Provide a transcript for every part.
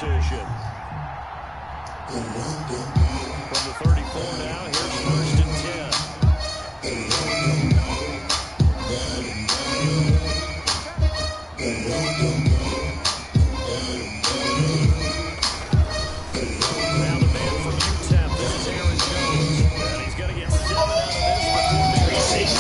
decision. From the 34 now, here's 1st and 10. Now the man from UTEP, this is Aaron Jones. And he's got to get 7 out of this before making 6.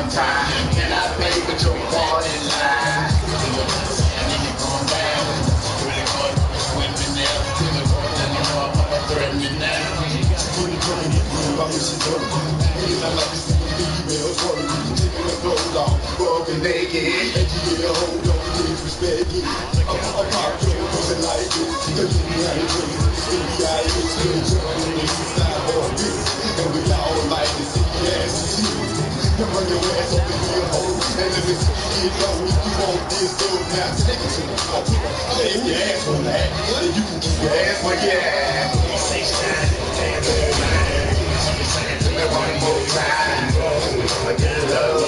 And I pay with your party line. Going down. Really going swimming there. Really going down the road. I'm threatening now. Walking naked. Hold on, disrespect it. I'm a pop person like this. Cause you be out of dreams. And we all like to see ass. You run your ass up in your hole. And let me see it go. If you want this, go now. Take it to me. If your ass on that, then you can keep your ass where you at. 6 times, damn good man. Say it to me one more time. I get low.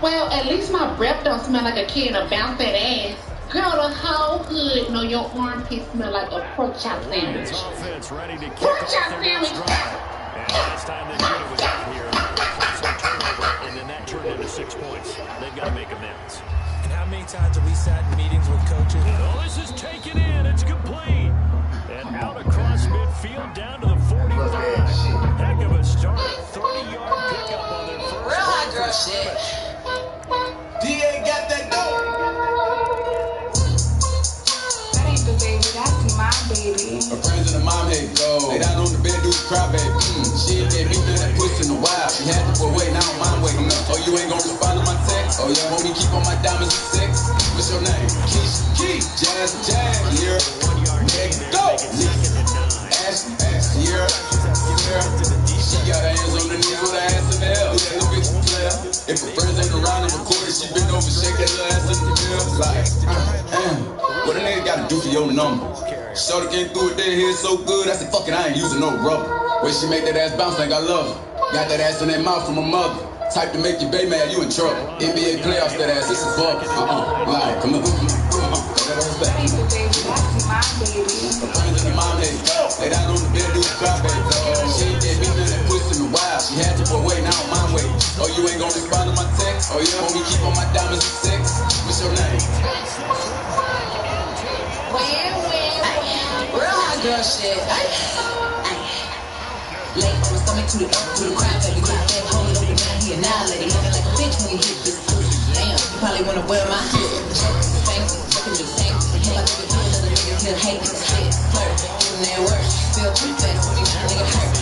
Well, at least my breath don't smell like a kid and bounce that ass. Girl, the whole hood know your armpit smell like a pork chop sandwich. Pork chop sandwich! And last time this unit was out here, so turnover, and then that turned into 6 points. They've got to make amends. And how many times have we sat in meetings with coaches? Oh, this is taken in. It's complete. And out across midfield down to the 45. Heck of a start. 30-yard pickup on their first. Real hot girl shit. DA got that dope. That ain't the baby, that's my baby. My friends and the mom hate go. Lay down on the bed, do the cry, baby. She ain't gave me none that pussy in a while. She had to for a wait, now I'm mind waiting. Oh, you ain't gonna respond to my text? Oh, yeah, want me keep on my diamonds at 6? What's your name? Keisha, Jazz, yeah. Next, go. Ashley, yeah. She got her hands on the knees with her ass in the air. Yeah, the bitch player. If her friends ain't around and recording, she been over, shake that little ass in the bill. Like, what a nigga gotta do for your number? Shorty came through it, their head so good, I said, fuck it, I ain't using no rubber. When she make that ass bounce, think I love her. Got that ass in that mouth from her mother. Type to make you bay mad, you in trouble. NBA playoffs, that ass, it's a fuck. Like, come on. That ain't the baby, that's my baby. My friends and the mom hate. Lay down on the bed, do the cry, baby. She ain't gave me none that pussy in a while. She had to for a wait, now I'm mind waiting. Oh, you ain't gonna respond to my text? Oh, yeah, want me keep on my diamonds at 6? What's your name? Real hot girl shit. Late on the stomach to the earth, to the crowd, baby. Got that hold it over down here now, lady. Looking like a bitch when you he hit this pussy. Damn, you probably wanna wear my hood. Fancy, looking the same. Hell, I think it's another nigga he'll hate this shit. Flirt, doing that work. Feel pretty fast for me, my nigga hurt.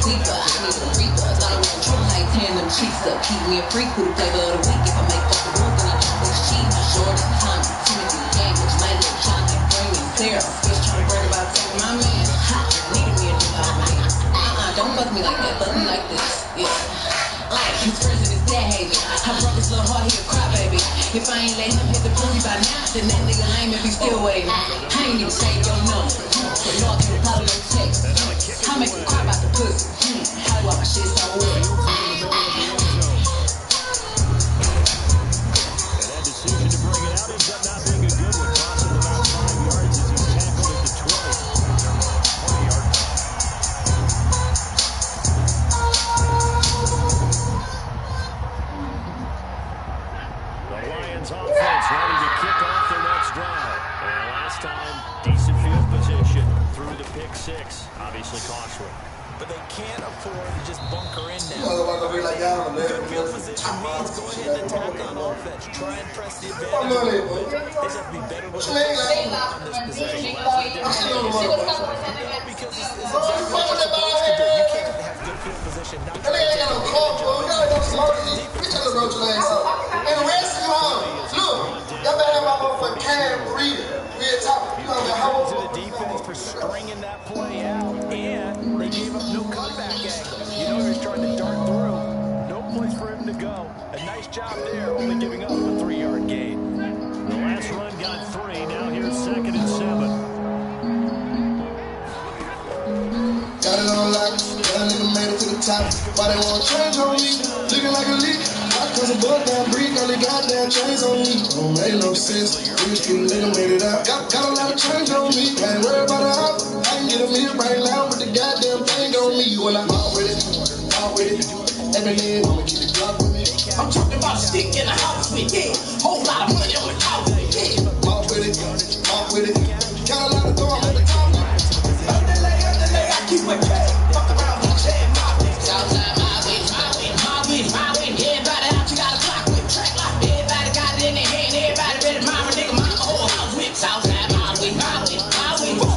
Sleeper, I need a reaper. I thought I was trouble like tearing them cheeks up. Keep me a freak who the flavor of the week. If I make up the rule, then I always cheat. Short, Tommy, Timothy, gang, which might look John, like Green and Sarah. Just trying to brag about taking my man. Ha, needed me a new man. Don't fuck me like that, fuck me like this. Yeah. His friends and his dad hate me. I broke his little heart, he a crybaby. If I ain't let him hit the pussy by now, then that nigga lame if he still waiting. I ain't even say your number. So y'all can probably no text. I make him cry about the pussy. How do I my shit so weird? And that decision to bring it out ends up not being a good one. Tossing him about 5 yards as he's tackled at the 20-yard line. Offense ready to kick off their next drive. And last time, decent field position through the pick six. Obviously costly. But they can't afford to just bunker in now. Good field position means go ahead and attack on offense. Try and press the advantage. They just have to be better with the on this possession. Because it's exactly what you're supposed to do. You can't have good field position. Not try to take and the rest of you all, look, y'all better have my motherfucking Cam reading. Real talk. You know how to the defense for stringing that play out, and they gave up no comeback angle. You know he was trying to dart through. No place for him to go. A nice job there, only giving up a 3-yard gain. The last run got 3. Now here's 2nd and 7. Got it on lock. That nigga made it to the top. Why they want to change on me? Looking like a leak. Cause a bug down brick, all the goddamn chains on me. Don't make no sense. Real street nigga made it out. Got a lot of change on me. Ain't worried about the house. I can get a meal right now with the goddamn thing on me. When I'm out with it, every day I'ma keep it Glock with me. I'm talking about a stick in the house with it. Whole lot of money on the couch with it. Off with it. Got a lot of dough, I'm at the top. Underlay, I keep my cash. Fuck around, bitch, and my bitch. Outside my bitch. Everybody out, you got a clock with track lock. Everybody got it in their hand. Everybody ready to mama, nigga, mama, whole house with. Outside my way.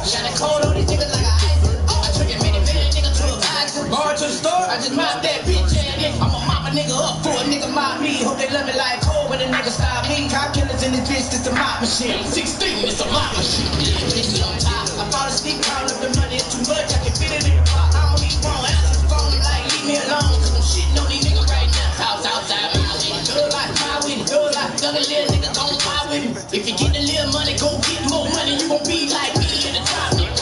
Shot a cold on these niggas like a ice. I took a minivan, nigga, to a bike. Bar to the store, I just mopped that bitch and I'ma mop a nigga up for a nigga mob me. Hope they love me like cold when a nigga stop me. Cop killers in this bitch, it's a mop machine. 16, it's a mop machine. Bitch on top. I fall asleep, count up the money, it's too much. I can fit it in the pot. I don't even want to answer the phone. I'm like, leave me alone, cause I'm shitting on these niggas right now. Outside my way. Thug like my way. Thug like a little nigga gon' fly with me. If you get a little money, go get more money. You gon' be like me in the top. I'm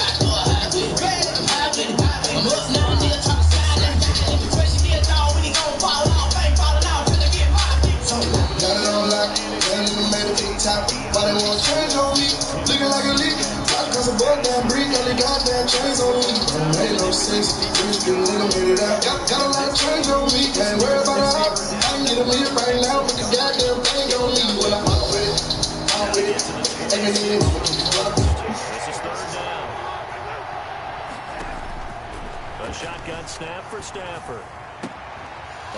high with it. I'm up now, nigga, talk side. The question is, dog, when he gon' fall off? I ain't falling off till I get my dick. So, got it on lock. That nigga made it to the top. Why they want to change on me? Looking like a leak. Cause a bug down brick, all the goddamn chains on me. Don't make no sense. Rich nigga made it out. Got a lot of change on me. Ain't worried about the house. I can get a meal right now with the goddamn thing on me. When I'm out with it. Every day I'ma keep it Glock. This is 3rd down. A shotgun snap for Stafford.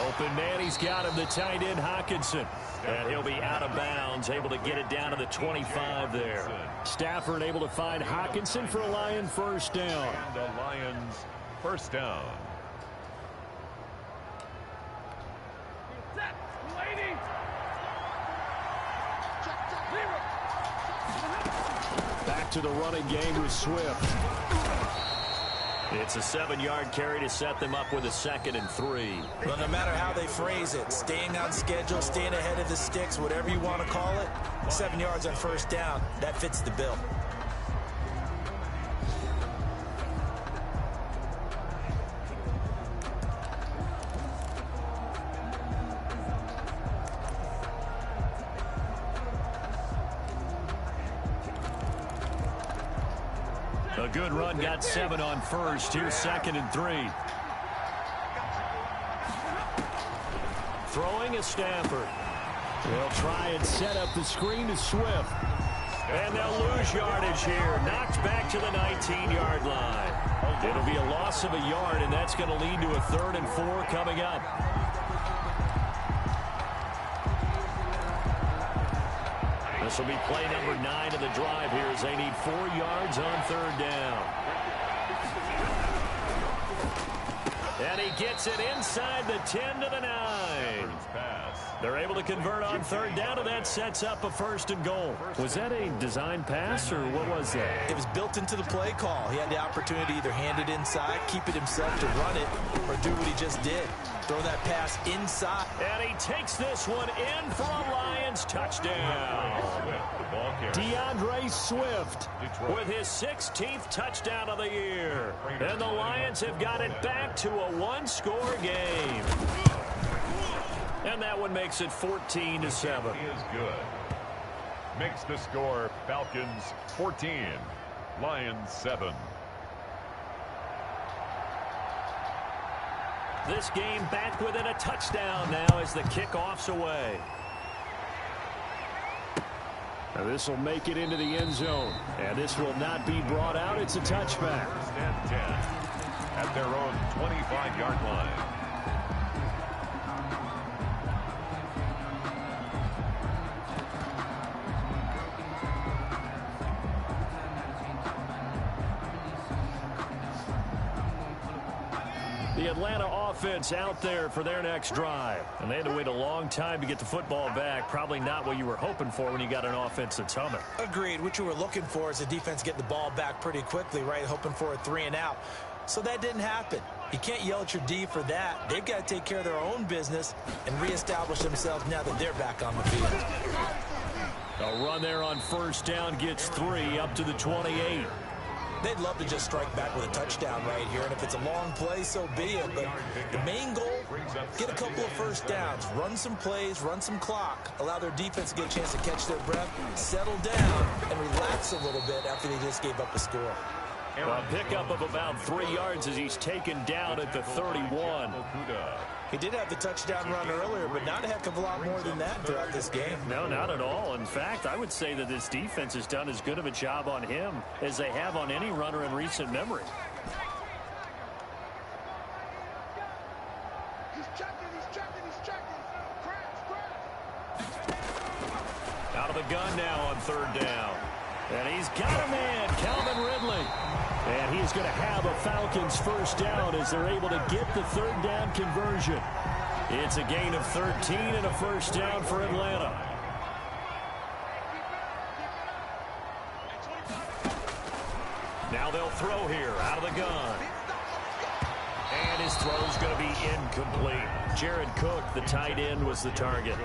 Open man, he's got him, the tight end Hawkinson. And he'll be out of bounds, able to get it down to the 25 there. Stafford able to find Hawkinson for a Lion first down. And the Lions first down. Back to the running game with Swift. It's a 7-yard carry to set them up with a 2nd and 3. Well, no matter how they phrase it, staying on schedule, staying ahead of the sticks, whatever you want to call it, 7 yards on first down, that fits the bill. A good run, got 7 on first. Here's 2nd and 3. Throwing is Stafford. They'll try and set up the screen to Swift. And they'll lose yardage here. Knocked back to the 19-yard line. It'll be a loss of a yard, and that's going to lead to a 3rd and 4 coming up. This will be play number 9 of the drive here as they need 4 yards on 3rd down. And he gets it inside the 10 to the 9. They're able to convert on 3rd down, and that sets up a 1st and goal. Was that a design pass, or what was that? It was built into the play call. He had the opportunity to either hand it inside, keep it himself to run it, or do what he just did. Throw that pass inside. And he takes this one in for a Lions touchdown. DeAndre Swift with his 16th touchdown of the year. And the Lions have got it back to a 1-score game. And that one makes it 14-7. He is good. Makes the score Falcons 14, Lions 7. This game back within a touchdown now as the kickoff's away. Now this will make it into the end zone. And this will not be brought out. It's a touchback. 1st and 10 at their own 25-yard line. The Atlanta offense out there for their next drive. And they had to wait a long time to get the football back. Probably not what you were hoping for when you got an offense that's humming. Agreed. What you were looking for is the defense getting the ball back pretty quickly, right? Hoping for a 3 and out. So that didn't happen. You can't yell at your D for that. They've got to take care of their own business and reestablish themselves now that they're back on the field. A run there on 1st down gets 3 up to the 28. They'd love to just strike back with a touchdown right here, and if it's a long play, so be it. But the main goal, get a couple of 1st downs, run some plays, run some clock, allow their defense to get a chance to catch their breath, settle down, and relax a little bit after they just gave up a score. A pickup of about 3 yards as he's taken down at the 31. He did have the touchdown run earlier, but not a heck of a lot more than that throughout this game. No, not at all. In fact, I would say that this defense has done as good of a job on him as they have on any runner in recent memory. Out of the gun now on 3rd down. And he's got a man, Calvin Ridley. And he's going to have a Falcons 1st down as they're able to get the 3rd down conversion. It's a gain of 13 and a 1st down for Atlanta. Now they'll throw here out of the gun. And his throw's going to be incomplete. Jared Cook, the tight end, was the target.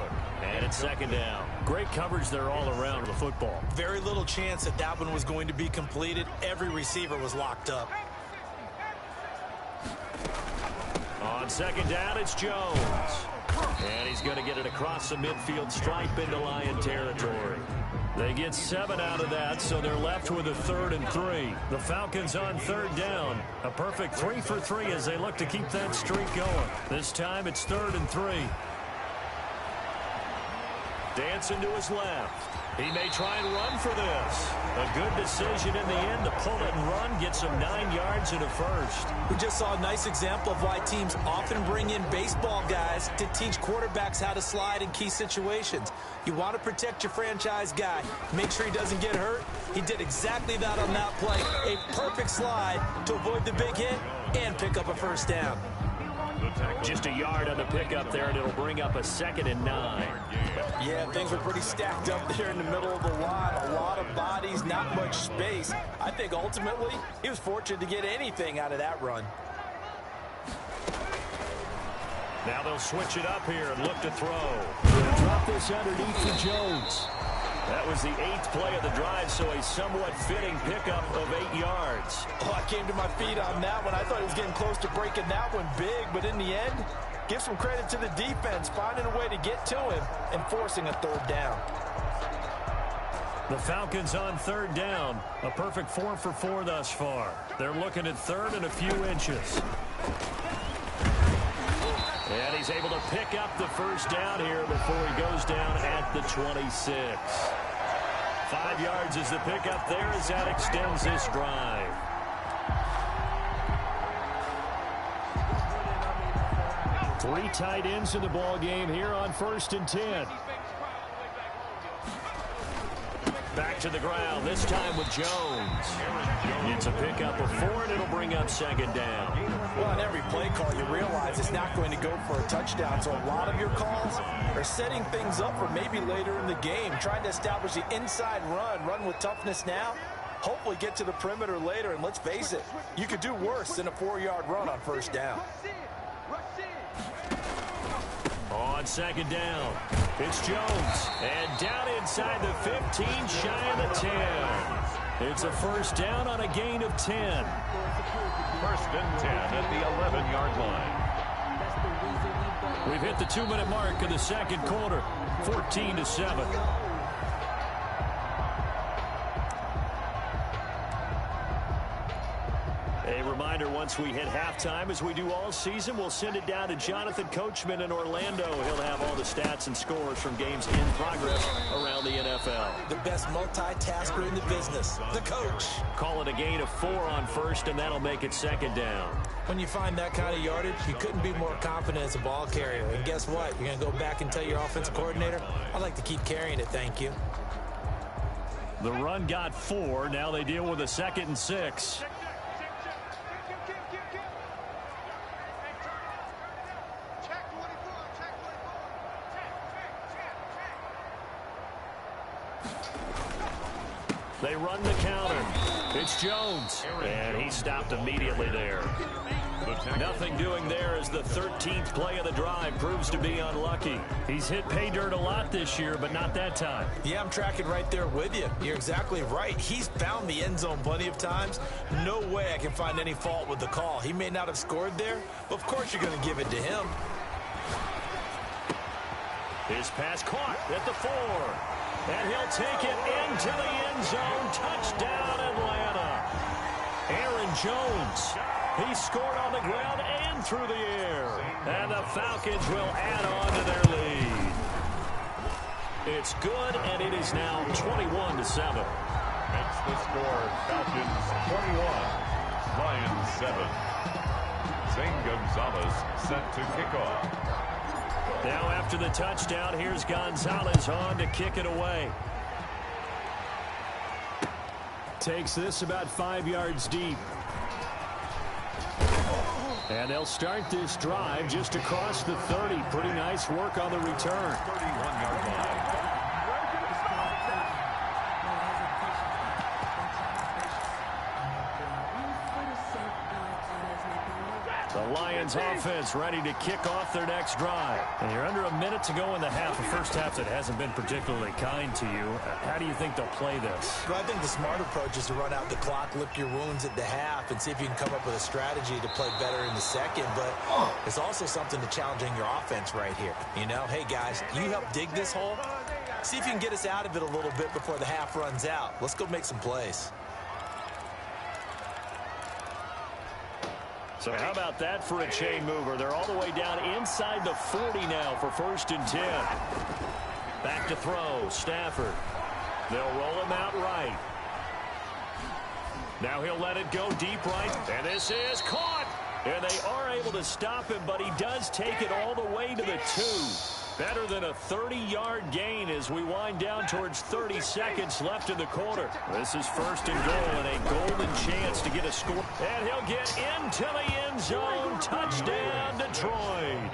And it's 2nd down. Great coverage there all around the football. Very little chance that that one was going to be completed. Every receiver was locked up. On 2nd down, it's Jones. And he's going to get it across the midfield stripe into Lion territory. They get 7 out of that, so they're left with a 3rd and 3. The Falcons on 3rd down. A perfect 3 for 3 as they look to keep that streak going. This time it's 3rd and 3. Dancing to his left. He may try and run for this. A good decision in the end to pull it and run, gets him 9 yards and a 1st. We just saw a nice example of why teams often bring in baseball guys to teach quarterbacks how to slide in key situations. You want to protect your franchise guy. Make sure he doesn't get hurt. He did exactly that on that play. A perfect slide to avoid the big hit and pick up a 1st down. Just a yard on the pickup there, and it'll bring up a 2nd and 9. Yeah, things were pretty stacked up there in the middle of the line. A lot of bodies, not much space. I think ultimately he was fortunate to get anything out of that run. Now they'll switch it up here and look to throw. They'll drop this underneath for Jones. That was the 8th play of the drive, so a somewhat fitting pickup of 8 yards. Oh, I came to my feet on that one. I thought he was getting close to breaking that one big, but in the end, give some credit to the defense, finding a way to get to him and forcing a 3rd down. The Falcons on 3rd down. A perfect 4 for 4 thus far. They're looking at 3rd and a few inches. And he's able to pick up the 1st down here before he goes down at the 26. 5 yards is the pickup there as that extends this drive. Three tight ends in the ball game here on 1st and 10. Back to the ground, this time with Jones. It's a pickup of 4, and it'll bring up second down. Well, on every play call, you realize it's not going to go for a touchdown, so a lot of your calls are setting things up for maybe later in the game, trying to establish the inside run with toughness now, hopefully get to the perimeter later, and let's face it, you could do worse than a 4-yard run on first down. On second down, it's Jones, and down inside the 15, shy of the 10. It's a first down on a gain of 10. First and 10 at the 11-yard line. We've hit the 2-minute mark of the second quarter, 14-7. A reminder, once we hit halftime, as we do all season, we'll send it down to Jonathan Coachman in Orlando. He'll have all the stats and scores from games in progress around the NFL. The best multitasker in the business, the coach. Call it a gain of 4 on first, and that'll make it second down. When you find that kind of yardage, you couldn't be more confident as a ball carrier. And guess what? You're going to go back and tell your offensive coordinator, I'd like to keep carrying it, thank you. The run got 4. Now they deal with a 2nd and 6. They run the counter. It's Jones, and he stopped immediately there. Nothing doing there as the 13th play of the drive proves to be unlucky. He's hit pay dirt a lot this year, but not that time. Yeah, I'm tracking right there with you. You're exactly right. He's found the end zone plenty of times. No way I can find any fault with the call. He may not have scored there, but of course you're going to give it to him. His pass caught at the 4. And he'll take it into the end zone. Touchdown, Atlanta. Aaron Jones. He scored on the ground and through the air. And the Falcons will add on to their lead. It's good, and it is now 21-7. Makes the score Falcons 21, Lions 7. Zane Gonzalez set to kick off. Now after the touchdown, here's Gonzalez on to kick it away. Takes this about 5 yards deep. And they'll start this drive just across the 30. Pretty nice work on the return. 31-yard line. The Lions offense ready to kick off their next drive. And you're under a minute to go in the half, a first half that hasn't been particularly kind to you. How do you think they'll play this? Well, I think the smart approach is to run out the clock, lick your wounds at the half, and see if you can come up with a strategy to play better in the second. But it's also something to challenging your offense right here. You know, hey, guys, you help dig this hole. See if you can get us out of it a little bit before the half runs out. Let's go make some plays. So how about that for a chain mover? They're all the way down inside the 40 now for 1st and 10. Back to throw, Stafford. They'll roll him out right. Now he'll let it go deep right, and this is caught. And they are able to stop him, but he does take it all the way to the 2. Better than a 30-yard gain as we wind down towards 30 seconds left in the quarter. This is 1st and goal and a golden chance to get a score. And he'll get into the end zone. Touchdown, Detroit.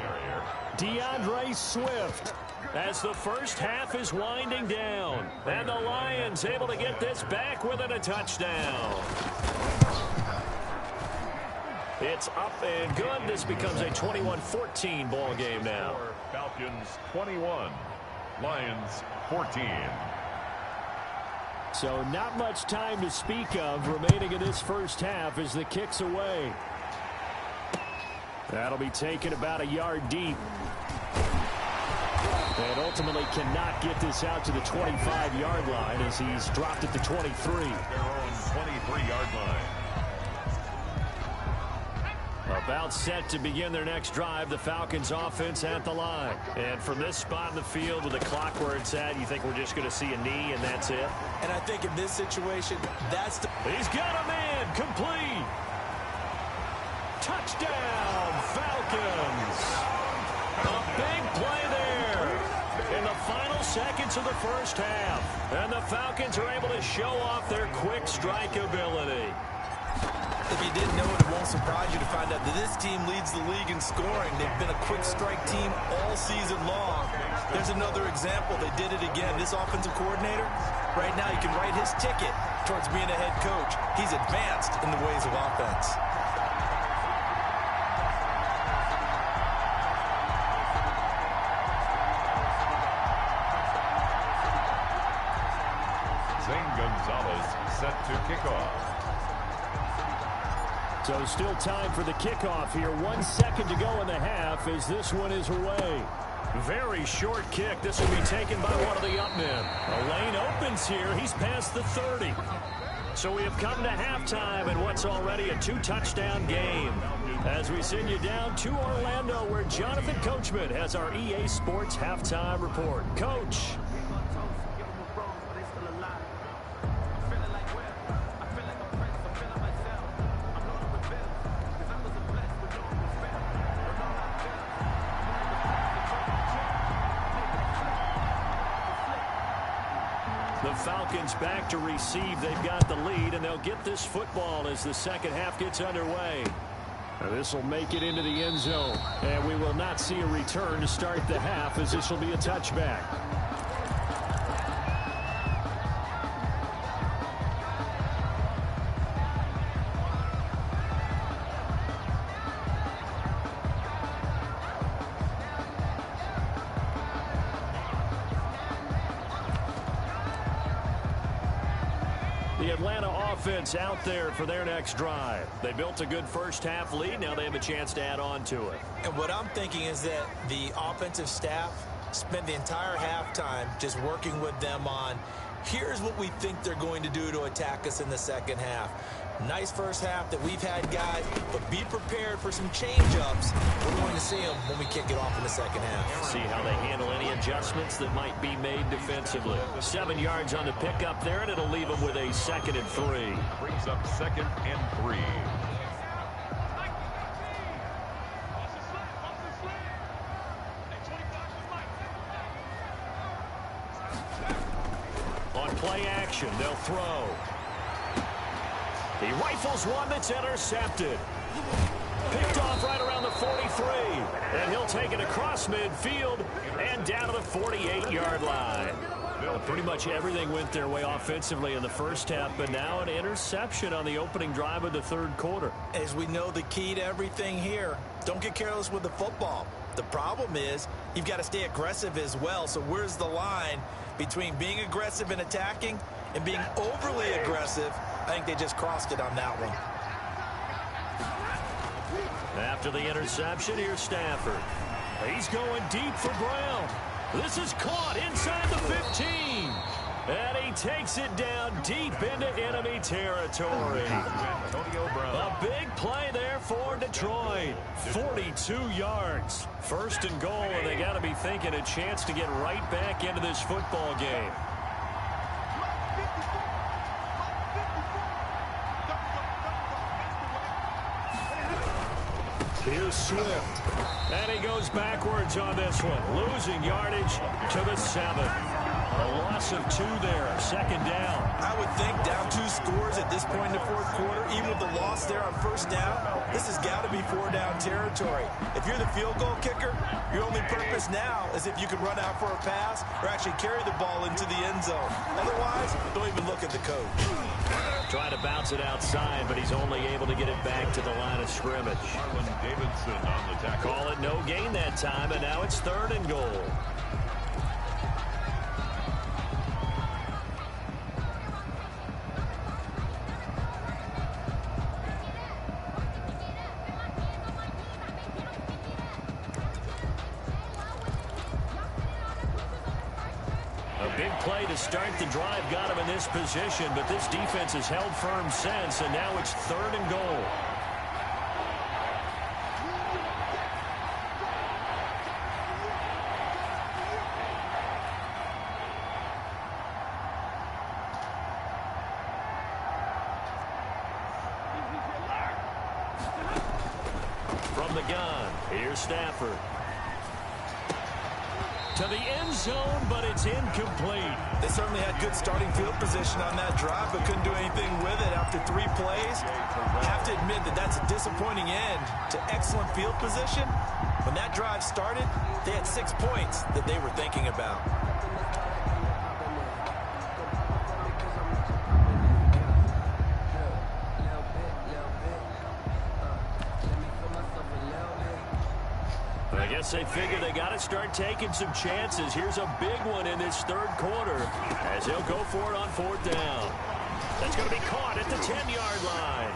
DeAndre Swift as the first half is winding down. And the Lions able to get this back within a touchdown. It's up and good. This becomes a 21-14 ball game now. Falcons 21, Lions 14. So not much time to speak of remaining in this first half as the kick's away. That'll be taken about a yard deep. And ultimately cannot get this out to the 25-yard line as he's dropped at the 23. Their own 23-yard line. About set to begin their next drive, the Falcons offense at the line. And from this spot in the field with the clock where it's at, you think we're just going to see a knee and that's it? And I think in this situation, that's the... He's got a man, complete. Touchdown, Falcons. A big play there in the final final seconds of the first half. And the Falcons are able to show off their quick strike ability. If you didn't know it, it won't surprise you to find out that this team leads the league in scoring. They've been a quick strike team all season long. There's another example. They did it again. This offensive coordinator, right now, he can write his ticket towards being a head coach. He's advanced in the ways of offense. Zane Gonzalez set to kick off. So still time for the kickoff here. 1 second to go in the half as this one is away. Very short kick. This will be taken by one of the up men. A lane opens here. He's past the 30. So we have come to halftime in what's already a 2-touchdown game. As we send you down to Orlando, where Jonathan Coachman has our EA Sports halftime report. Coach. The Falcons back to receive. They've got the lead, and they'll get this football as the second half gets underway. This will make it into the end zone, and we will not see a return to start the half, as this will be a touchback. The Atlanta offense out there for their next drive. They built a good first half lead. Now they have a chance to add on to it. And what I'm thinking is that the offensive staff spent the entire halftime just working with them on, here's what we think they're going to do to attack us in the second half. Nice first half that we've had, guys, but be prepared for some change-ups. We're going to see them when we kick it off in the second half. See how they handle any adjustments that might be made defensively. 7 yards on the pickup there, and it'll leave them with a 2nd and 3. Brings up 2nd and 3. On play action, they'll throw. He rifles one that's intercepted. Picked off right around the 43. And he'll take it across midfield and down to the 48-yard line. Pretty much everything went their way offensively in the first half, but now an interception on the opening drive of the third quarter. As we know, the key to everything here, don't get careless with the football. The problem is you've got to stay aggressive as well. So where's the line between being aggressive and attacking and being overly aggressive? I think they just crossed it on that one. After the interception, here's Stafford. He's going deep for Brown. This is caught inside the 15. And he takes it down deep into enemy territory. A big play there for Detroit. 42 yards. 1st and goal, and they got to be thinking a chance to get right back into this football game. Here's Swift. And he goes backwards on this one. Losing yardage to the 7. A loss of 2 there. 2nd down. I would think down 2 scores at this point in the fourth quarter, even with the loss there on 1st down, this has got to be 4-down territory. If you're the field goal kicker, your only purpose now is if you can run out for a pass or actually carry the ball into the end zone. Otherwise, don't even look at the coach. Trying to bounce it outside, but he's only able to get it back to the line of scrimmage. Davidson on the tackle. Call it no gain that time, and now it's 3rd and goal. Big play to start the drive got him in this position, but this defense has held firm since, and now it's 3rd and goal. From the gun, here's Stafford. to the end zone, but it's incomplete. They certainly had good starting field position on that drive, but couldn't do anything with it after 3 plays. I have to admit that that's a disappointing end to excellent field position. When that drive started, they had 6 points that they were thinking about. I guess they figure they got to start taking some chances. Here's a big one in this third quarter as he'll go for it on 4th down. That's going to be caught at the 10-yard line.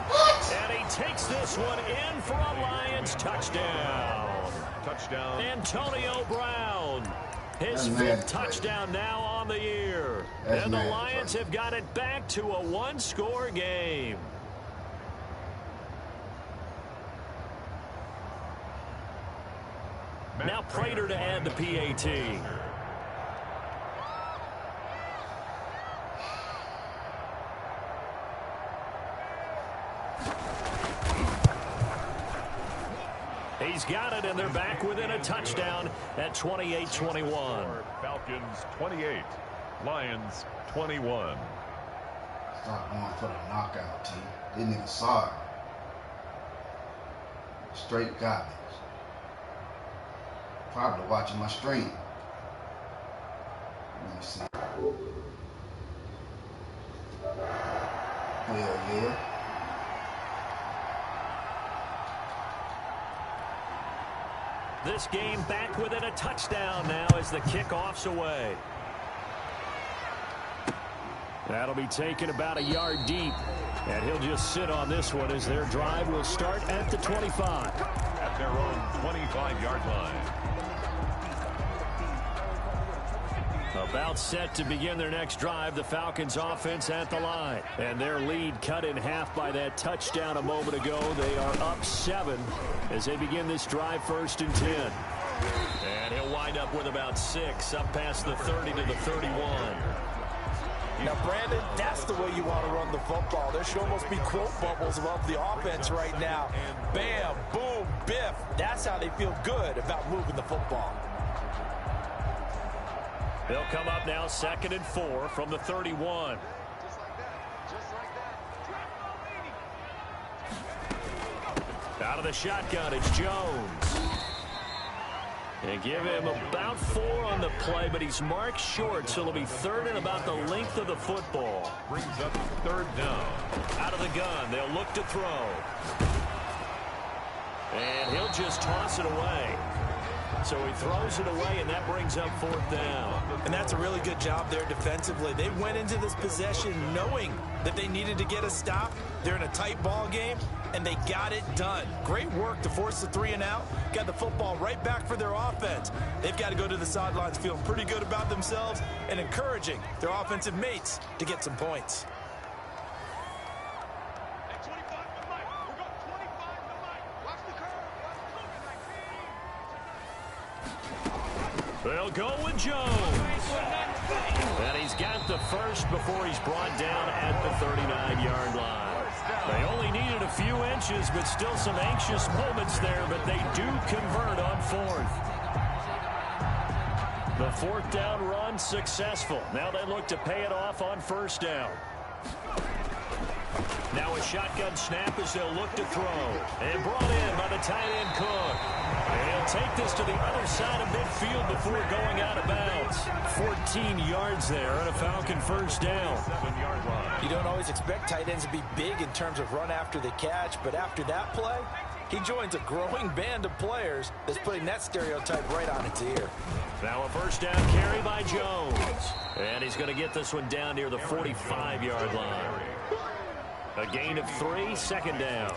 And he takes this one in for a Lions touchdown. Touchdown. Antonio Brown. His 5th touchdown now on the year. And the Lions have got it back to a 1-score game. Now Prater to add the PAT. He's got it, and they're back within a touchdown at 28-21. Falcons 28, Lions 21. Start going for the knockout, team. They niggas sorry. Straight garbage. Probably watching my stream. Let me see. Hell yeah. This game back within a touchdown now as the kickoff's away. That'll be taken about a yard deep. And he'll just sit on this one as their drive will start at the 25. At their own 25-yard line. About set to begin their next drive, the Falcons offense at the line. And their lead cut in half by that touchdown a moment ago. They are up 7 as they begin this drive 1st and 10. And he'll wind up with about 6 up past the 30 to the 31. Now, Brandon, that's the way you want to run the football. There should almost be quote bubbles above the offense right now. Bam, boom, biff. That's how they feel good about moving the football. They'll come up now 2nd and 4 from the 31. Out of the shotgun, it's Jones. They give him about 4 on the play, but he's marked short, so it'll be 3rd and about the length of the football. Brings up 3rd down. Out of the gun, they'll look to throw. And he'll just toss it away. So he throws it away, and that brings up 4th down. And that's a really good job there defensively. They went into this possession knowing that they needed to get a stop. They're in a tight ball game, and they got it done. Great work to force the 3 and out. Got the football right back for their offense. They've got to go to the sidelines feeling pretty good about themselves and encouraging their offensive mates to get some points. They'll go with Jones. And he's got the first before he's brought down at the 39-yard line. They only needed a few inches, but still some anxious moments there, but they do convert on 4th. The 4th down run successful. Now they look to pay it off on 1st down. Now a shotgun snap as they'll look to throw. And brought in by the tight end Cook. And he'll take this to the other side of midfield before going out of bounds. 14 yards there on a Falcon 1st down. 7-yard line. You don't always expect tight ends to be big in terms of run after the catch, but after that play, he joins a growing band of players that's putting that stereotype right on its ear. Now a 1st down carry by Jones. And he's going to get this one down near the 45-yard line. A gain of 3, 2nd down.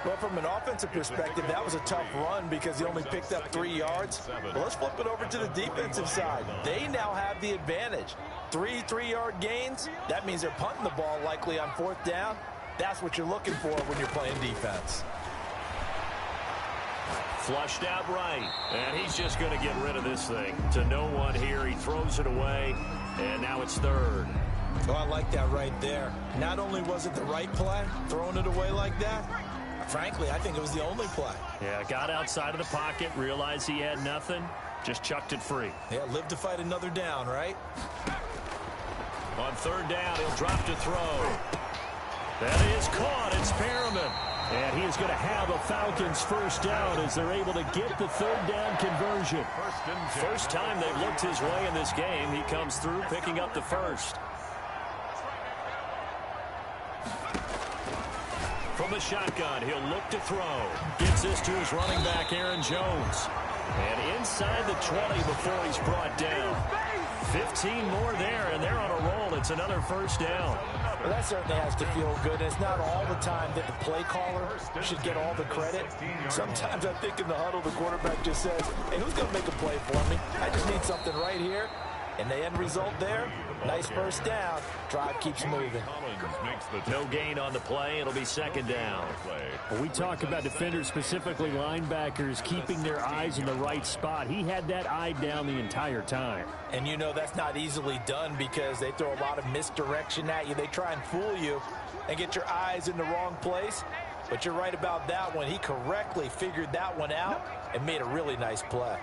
Well, from an offensive perspective, that was a tough run because he only picked up 3 yards. Well, let's flip it over to the defensive side. They now have the advantage. 3 3-yard gains. That means they're punting the ball likely on 4th down. That's what you're looking for when you're playing defense. Flushed out right. And he's just going to get rid of this thing. To no one here. He throws it away. And now it's 3rd. Oh, I like that right there. Not only was it the right play, throwing it away like that, frankly, I think it was the only play. Yeah, got outside of the pocket, realized he had nothing, Just chucked it free. Yeah, live to fight another down, right? On third down, he'll drop to throw. That is caught. It's Perriman. And he is going to have a Falcons first down as they're able to get the third down conversion. First time they've looked his way in this game. He comes through picking up the first. From the shotgun, he'll look to throw. Gets this to his running back, Aaron Jones. And inside the 20 before he's brought down. 15 more there, and they're on a roll. It's another first down. Well, that certainly has to feel good. It's not all the time that the play caller should get all the credit. Sometimes I think in the huddle, the quarterback just says, hey, who's going to make a play for me? I just need something right here. And the end result there, nice first down. Drive keeps moving. No gain on the play. It'll be second down. When we talk about defenders, specifically linebackers, keeping their eyes in the right spot, he had that eye down the entire time. And you know that's not easily done because they throw a lot of misdirection at you. They try and fool you and get your eyes in the wrong place. But you're right about that one. He correctly figured that one out and made a really nice play.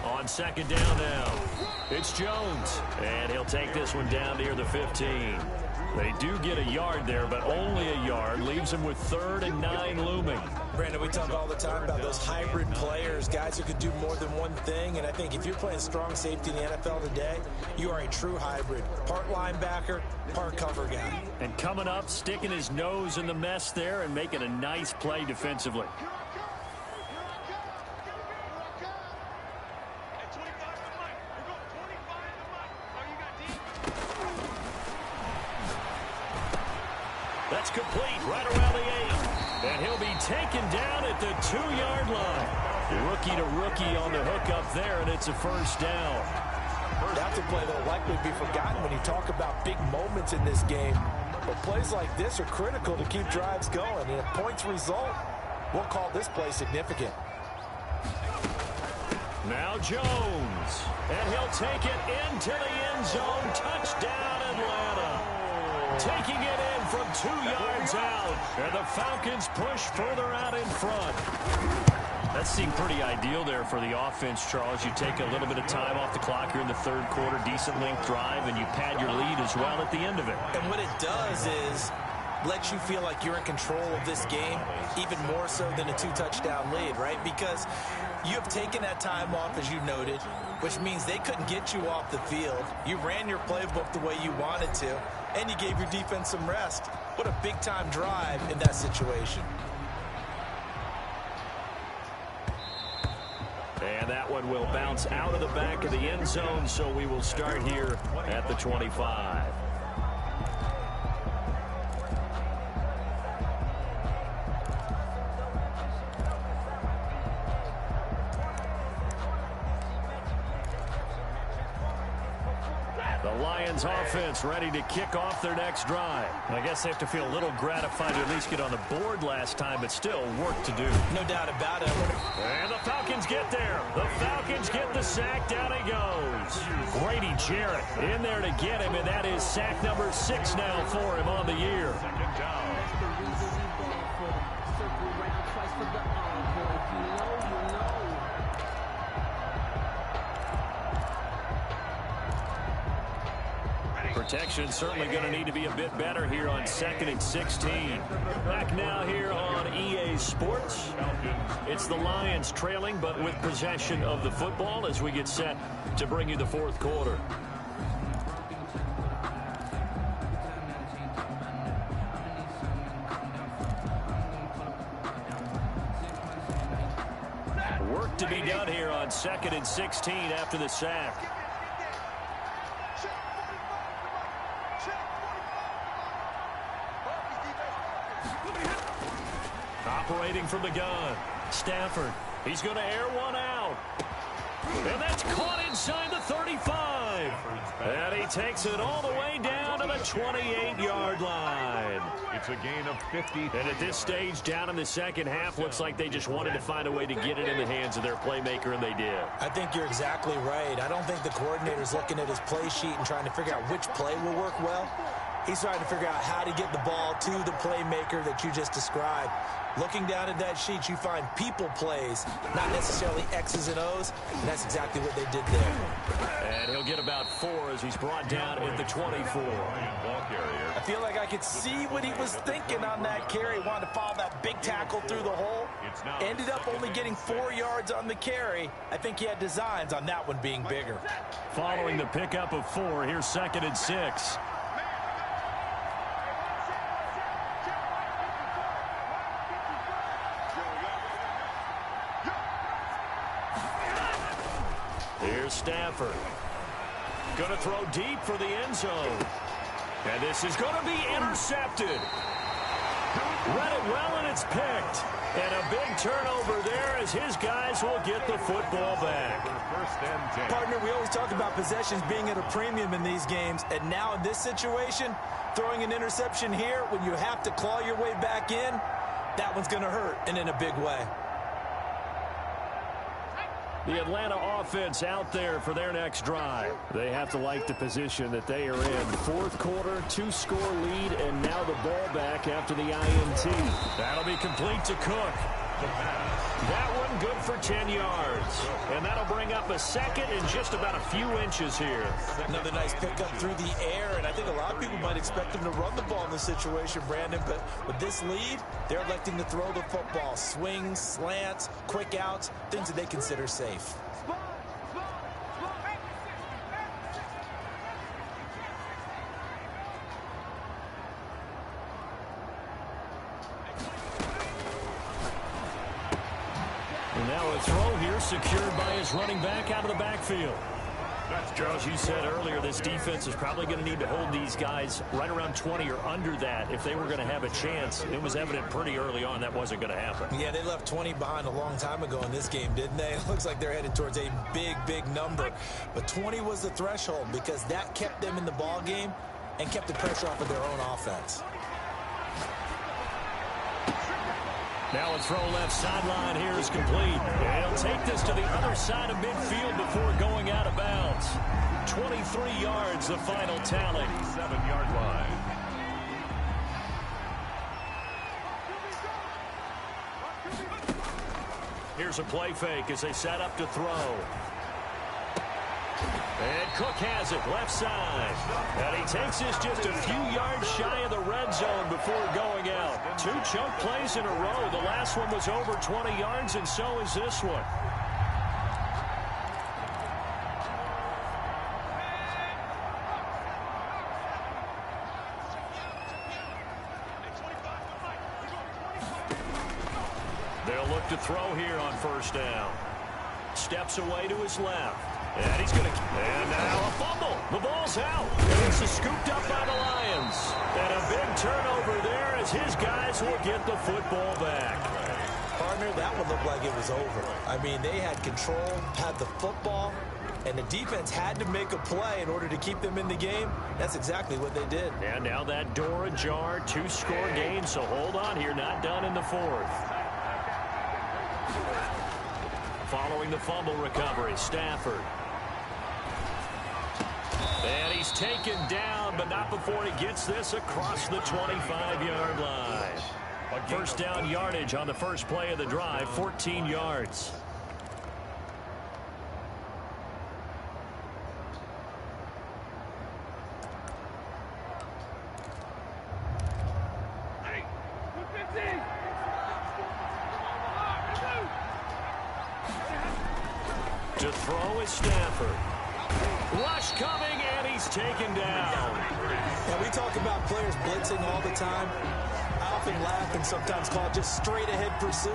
On second down now, it's Jones, and he'll take this one down near the 15. They do get a yard there, but only a yard. Leaves him with 3rd and 9 looming. Brandon, we talk all the time about those hybrid players, guys who could do more than one thing, and I think if you're playing strong safety in the NFL today, you are a true hybrid. Part linebacker, part cover guy. And coming up, sticking his nose in the mess there and making a nice play defensively. That's complete right around the 8. And he'll be taken down at the 2-yard line. Rookie to rookie on the hookup there, and it's a first down. That's a play that will likely be forgotten when you talk about big moments in this game. But plays like this are critical to keep drives going. And if points result, we'll call this play significant. Now Jones. And he'll take it into the end zone. Touchdown, Atlanta. Taking it in from 2 yards out. And the Falcons push further out in front. That seemed pretty ideal there for the offense, Charles. You take a little bit of time off the clock here in the third quarter, decent length drive, and you pad your lead as well at the end of it. And what it does is lets you feel like you're in control of this game, even more so than a 2-touchdown lead, right? Because you have taken that time off, as you noted, which means they couldn't get you off the field. You ran your playbook the way you wanted to, and you gave your defense some rest. What a big-time drive in that situation. And that one will bounce out of the back of the end zone, so we will start here at the 25. The Lions offense ready to kick off their next drive. I guess they have to feel a little gratified to at least get on the board last time, but still work to do. No doubt about it. And the Falcons get there. The Falcons get the sack. Down he goes. Grady Jarrett in there to get him, and that is sack number 6 now for him on the year. Second down. Protection certainly going to need to be a bit better here on 2nd and 16. Back now here on EA Sports. It's the Lions trailing, but with possession of the football as we get set to bring you the fourth quarter. Work to be done here on 2nd and 16 after the sack. Operating from the gun, Stafford. He's going to air one out. And that's caught inside the 35. And he takes it all the way down to the 28-yard line. It's a gain of 50. And at this stage, down in the second half, looks like they just wanted to find a way to get it in the hands of their playmaker, and they did. I think you're exactly right. I don't think the coordinator's looking at his play sheet and trying to figure out which play will work well. He's trying to figure out how to get the ball to the playmaker that you just described. Looking down at that sheet, you find people plays, not necessarily X's and O's, and that's exactly what they did there. And he'll get about 4 as he's brought down at the 24. I feel like I could see what he was thinking on that carry. Wanted to follow that big tackle through the hole. Ended up only getting 4 yards on the carry. I think he had designs on that one being bigger. Following the pickup of 4, here's 2nd and 6. Here's Stafford. Going to throw deep for the end zone. And this is going to be intercepted. Read it well, and it's picked. And a big turnover there as his guys will get the football back. Partner, we always talk about possessions being at a premium in these games. And now in this situation, throwing an interception here when you have to claw your way back in, that one's going to hurt, and in a big way. The Atlanta offense out there for their next drive. They have to like the position that they are in. 4th quarter, 2-score lead, and now the ball back after the INT. That'll be complete to Cook. That one good for 10 yards. And that'll bring up a 2nd and just about a few inches here. Another nice pickup through the air, and I think a lot of people might expect them to run the ball in this situation, Brandon, but with this lead, they're electing to throw the football. Swings, slants, quick outs, things that they consider safe. And now a throw here secured by his running back out of the backfield. Charles, you said earlier this defense is probably going to need to hold these guys right around 20 or under that if they were going to have a chance. It was evident pretty early on that wasn't going to happen. Yeah, they left 20 behind a long time ago in this game, didn't they? It looks like they're headed towards a big, big number. But 20 was the threshold because that kept them in the ball game and kept the pressure off of their own offense. Now a throw left sideline here is complete. And he'll take this to the other side of midfield before going out of bounds. 23 yards, the final tally. 7-yard line. Here's a play fake as they set up to throw. And Cook has it, left side. And he takes this just a few yards shy of the red zone before going out. 2 chunk plays in a row. The last one was over 20 yards, and so is this one. They'll look to throw here on 1st down. Steps away to his left. And he's going to... And now a fumble. The ball's out. And it's scooped up by the Lions. And a big turnover there as his guys will get the football back. Partner, that would look like it was over. I mean, they had control, had the football, and the defense had to make a play in order to keep them in the game. That's exactly what they did. And now that door ajar, 2-score game, so hold on here, not done in the 4th. Following the fumble recovery, Stafford. And he's taken down, but not before he gets this across the 25-yard line. 1st down yardage on the first play of the drive, 14 yards. To throw is Stafford. Rush coming, and he's taken down. Now, we talk about players blitzing all the time. I often laugh and sometimes call it just straight-ahead pursuit.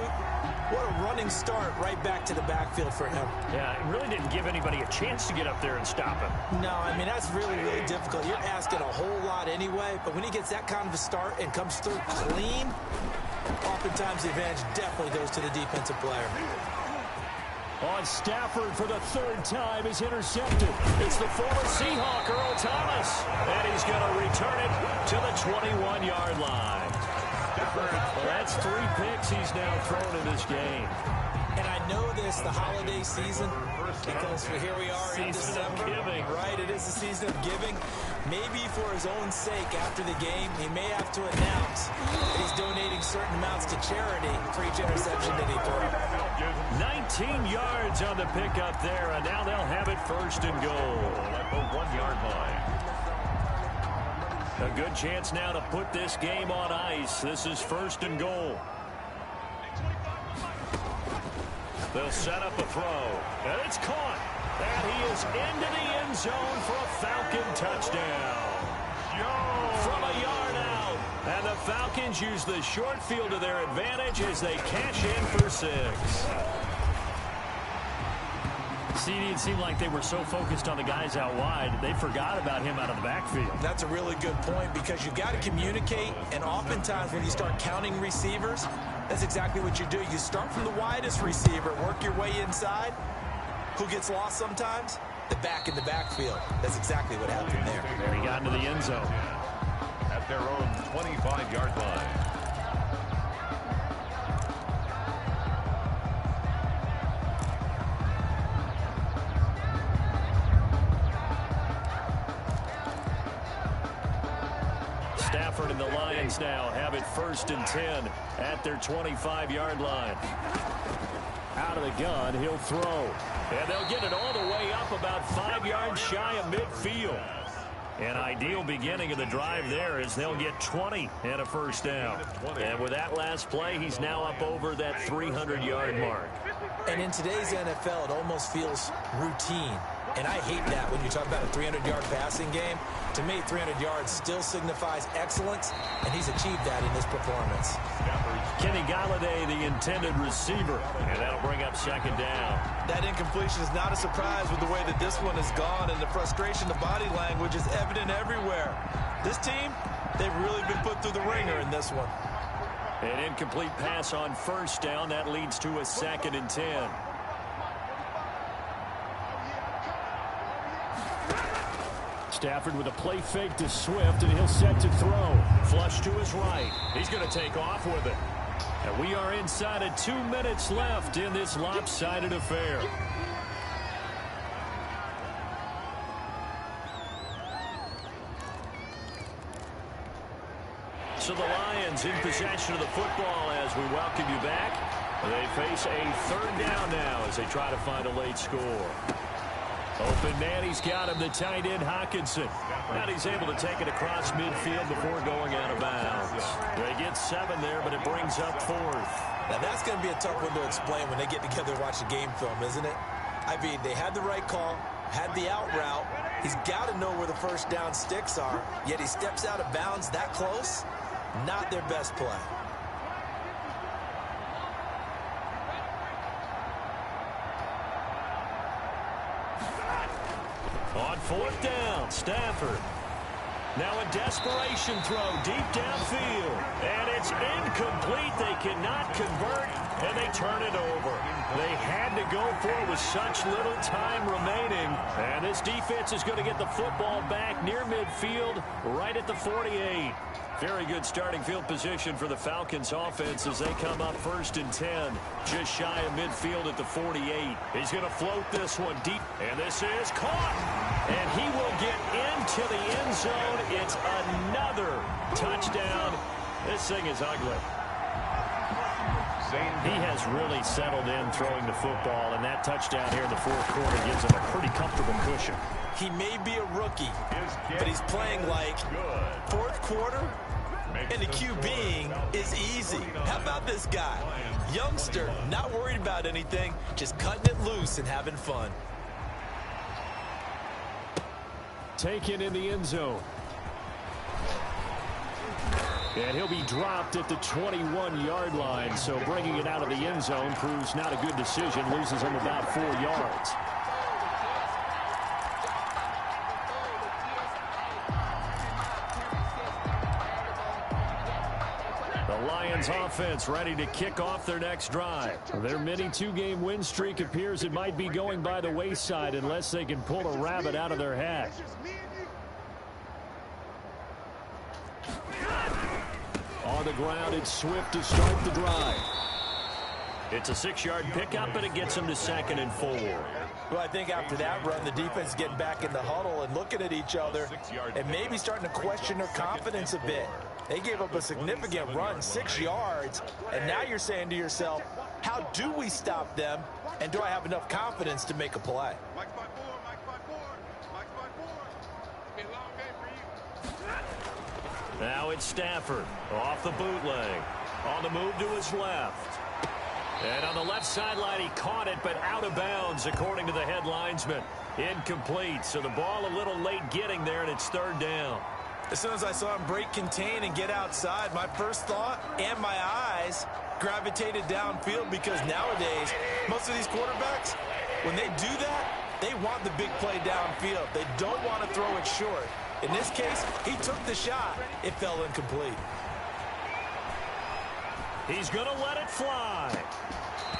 What a running start right back to the backfield for him. Yeah, it really didn't give anybody a chance to get up there and stop him. No, I mean, that's really, really difficult. You're asking a whole lot anyway, but when he gets that kind of a start and comes through clean, oftentimes the advantage definitely goes to the defensive player. On Stafford for the 3rd time is intercepted. It's the former Seahawk, Earl Thomas. And he's going to return it to the 21-yard line. Well, that's 3 picks he's now thrown in this game. And I know this, the holiday season, because here we are in December, right? It is the season of giving. Maybe for his own sake, after the game, he may have to announce that he's donating certain amounts to charity for each interception that he throws. 19 yards on the pickup there, and now they'll have it first and goal at the 1-yard line. A good chance now to put this game on ice. This is first and goal. They'll set up a throw, and it's caught. And he is into the end zone for a Falcon touchdown. From a yard out. And the Falcons use the short field to their advantage as they cash in for 6. CD, it seemed like they were so focused on the guys out wide, they forgot about him out of the backfield. That's a really good point, because you've got to communicate, and oftentimes when you start counting receivers, that's exactly what you do. You start from the widest receiver, work your way inside. Who gets lost sometimes? The back in the backfield. That's exactly what happened there. And he got into the end zone. At their own 25-yard line. Stafford and the Lions now have it first and 10 at their 25-yard line. Out of the gun, he'll throw. And they'll get it all the way up about 5 yards shy of midfield. An ideal beginning of the drive there as they'll get 20 and a first down. And with that last play, he's now up over that 300-yard mark. And in today's NFL, it almost feels routine. And I hate that when you talk about a 300-yard passing game. To me, 300 yards still signifies excellence, and he's achieved that in his performance. Kenny Galladay, the intended receiver, and that'll bring up second down. That incompletion is not a surprise with the way that this one has gone, and the frustration, the body language is evident everywhere. This team, they've really been put through the ringer in this one. An incomplete pass on first down. That leads to a second and 10. Stafford with a play fake to Swift, and he'll set to throw. Flush to his right. He's going to take off with it. And we are inside of 2 minutes left in this lopsided affair. So the Lions in possession of the football as we welcome you back. They face a third down now as they try to find a late score. Open man, he's got him, the tight end Hawkinson. And he's able to take it across midfield before going out of bounds. They get 7 there, but it brings up 4th. Now that's going to be a tough one to explain when they get together and watch the game film, isn't it? I mean, they had the right call, had the out route. He's got to know where the first down sticks are, yet he steps out of bounds that close. Not their best play. On 4th down, Stafford. Now a desperation throw deep downfield. And it's incomplete. They cannot convert, and they turn it over. They had to go for it with such little time remaining. And this defense is going to get the football back near midfield, right at the 48. Very good starting field position for the Falcons offense as they come up first and 10. Just shy of midfield at the 48. He's going to float this one deep. And this is caught. And he will get into the end zone. It's another touchdown. This thing is ugly. He has really settled in throwing the football, and that touchdown here in the 4th quarter gives him a pretty comfortable cushion. He may be a rookie, but he's playing like 4th quarter, and the QBing is easy. How about this guy? Youngster, not worried about anything, just cutting it loose and having fun. Taken in the end zone. And he'll be dropped at the 21-yard line, so bringing it out of the end zone proves not a good decision. Loses him about 4 yards. The Lions offense ready to kick off their next drive. Their mini 2-game win streak appears it might be going by the wayside unless they can pull a rabbit out of their hat. On the ground, it's Swift to start the drive. It's a 6-yard pickup, and it gets him to 2nd and 4. Well, I think after that run, the defense getting back in the huddle and looking at each other and maybe starting to question their confidence a bit. They gave up a significant run, 6 yards, and now you're saying to yourself, how do we stop them, and do I have enough confidence to make a play? Now it's Stafford off the bootleg. On the move to his left. And on the left sideline, he caught it, but out of bounds, according to the head linesman. Incomplete, so the ball a little late getting there, and it's 3rd down. As soon as I saw him break contain and get outside, my first thought and my eyes gravitated downfield, because nowadays, most of these quarterbacks, when they do that, they want the big play downfield. They don't want to throw it short. In this case, he took the shot. It fell incomplete. He's going to let it fly.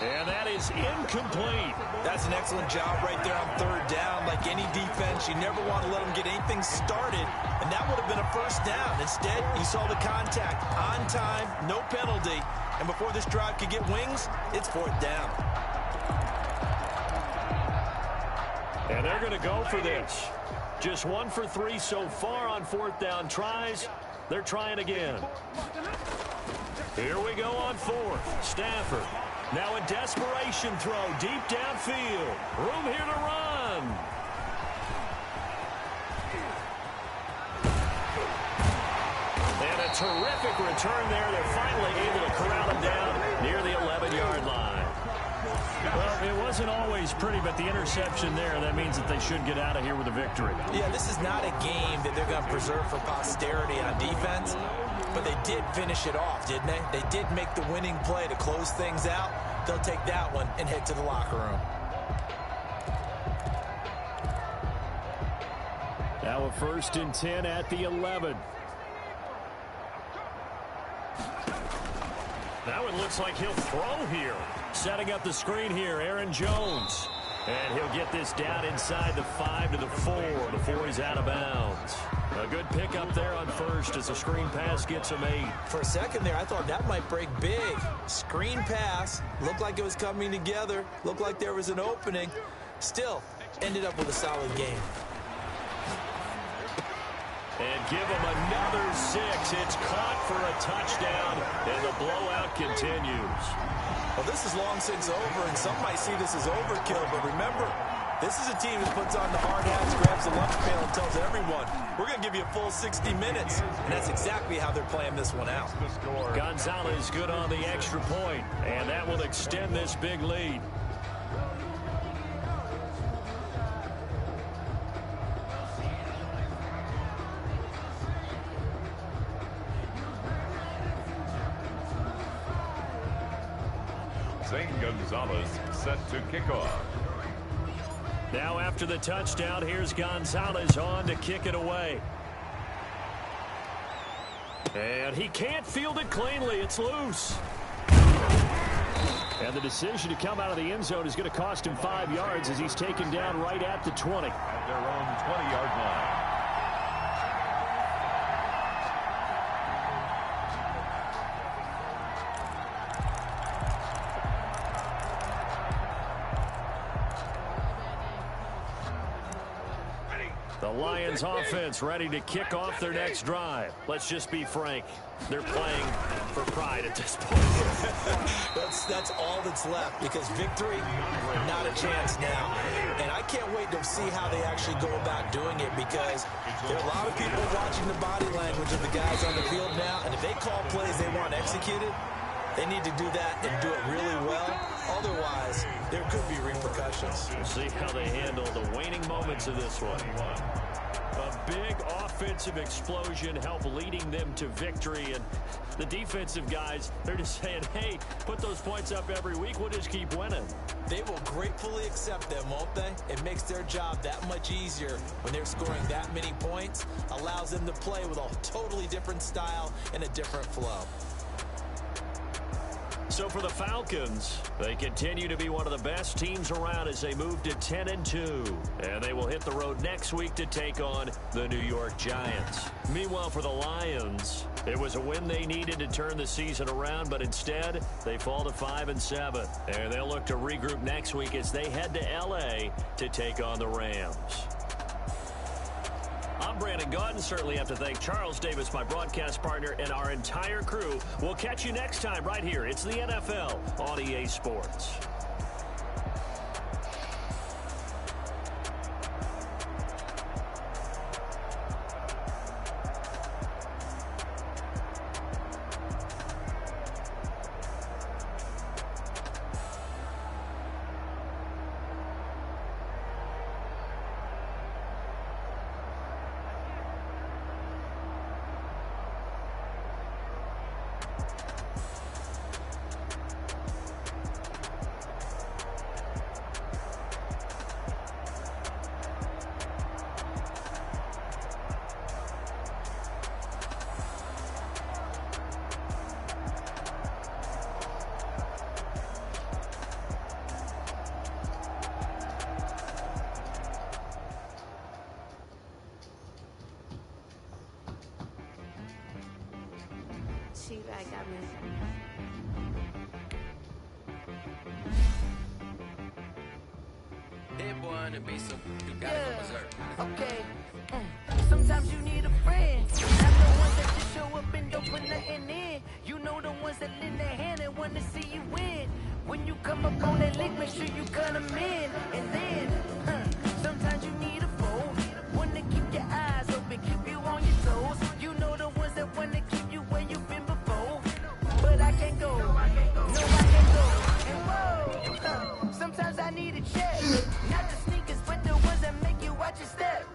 And that is incomplete. That's an excellent job right there on 3rd down. Like any defense, you never want to let them get anything started, and that would have been a 1st down. Instead, you saw the contact on time, no penalty, and before this drive could get wings, it's 4th down. And they're going to go for this. Just 1 for 3 so far on 4th down tries. They're trying again. Here we go on 4th. Stafford. Now a desperation throw deep downfield. Room here to run. And a terrific return there. They're finally able to corral him down near the 11-yard line. Well, it wasn't always pretty, but the interception there, that means that they should get out of here with a victory. Yeah, this is not a game that they're going to preserve for posterity on defense. But they did finish it off, didn't they? They did make the winning play to close things out. They'll take that one and head to the locker room. Now a 1st and 10 at the 11. Now it looks like he'll throw here. Setting up the screen here, Aaron Jones. And he'll get this down inside the 5 to the 4 before he's out of bounds. A good pickup there on 1st as the screen pass gets him 8. For a second there, I thought that might break big. Screen pass, looked like it was coming together, looked like there was an opening. Still, ended up with a solid game. And give him another 6. It's caught for a touchdown, and the blowout continues. Well, this is long since over, and some might see this as overkill, but remember, this is a team that puts on the hard hats, grabs the lunch pail, and tells everyone, we're going to give you a full 60 minutes. And that's exactly how they're playing this one out. Gonzalez good on the extra point, and that will extend this big lead. Zane Gonzalez set to kick off. Now after the touchdown, here's Gonzalez on to kick it away. And he can't field it cleanly. It's loose. And the decision to come out of the end zone is going to cost him 5 yards as he's taken down right at the 20. At their own 20-yard line. The Lions offense ready to kick off their next drive. Let's just be frank. They're playing for pride at this point. That's all that's left, because victory, not a chance now. And I can't wait to see how they actually go about doing it, because there are a lot of people watching the body language of the guys on the field now, and if they call plays they want executed, they need to do that and do it really well. Otherwise, there could be repercussions. We'll see how they handle the waning moments of this one. A big offensive explosion help leading them to victory. And the defensive guys, they're just saying, hey, put those points up every week. We'll just keep winning. They will gratefully accept them, won't they? It makes their job that much easier when they're scoring that many points. Allows them to play with a totally different style and a different flow. So for the Falcons, they continue to be one of the best teams around as they move to 10-2. And they will hit the road next week to take on the New York Giants. Meanwhile, for the Lions, it was a win they needed to turn the season around, but instead, they fall to 5-7. And they'll look to regroup next week as they head to L.A. to take on the Rams. I'm Brandon Gaudin. Certainly have to thank Charles Davis, my broadcast partner, and our entire crew. We'll catch you next time right here. It's the NFL on EA Sports. She-Bag got me. That boy on the beat, so you gotta go berserk. Okay. Sometimes you need a friend. Not the ones that just show up and don't put nothing in. You know the ones that lend their hand and want to see you win. When you come up on that lick, make sure you cut them in. And then, sometimes you need a foe. One to keep your eyes open, keep you on your toes. You know the ones that want to keep you where you've been before. But I can't go. No, I can't go. And whoa, sometimes I need a check. Not the sneakers, but the ones that make you watch your step.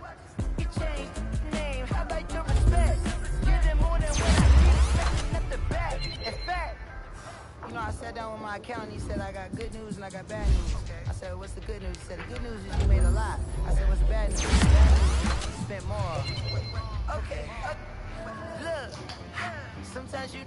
You change name, how about your respect? Give them more than what I keep expecting at the back. In fact, you know, I sat down with my accountant. He said I got good news and I got bad news. I said, what's the good news? He said, the good news is you made a lot. I said, what's the bad news? The bad news is you spent more. Okay, look, sometimes you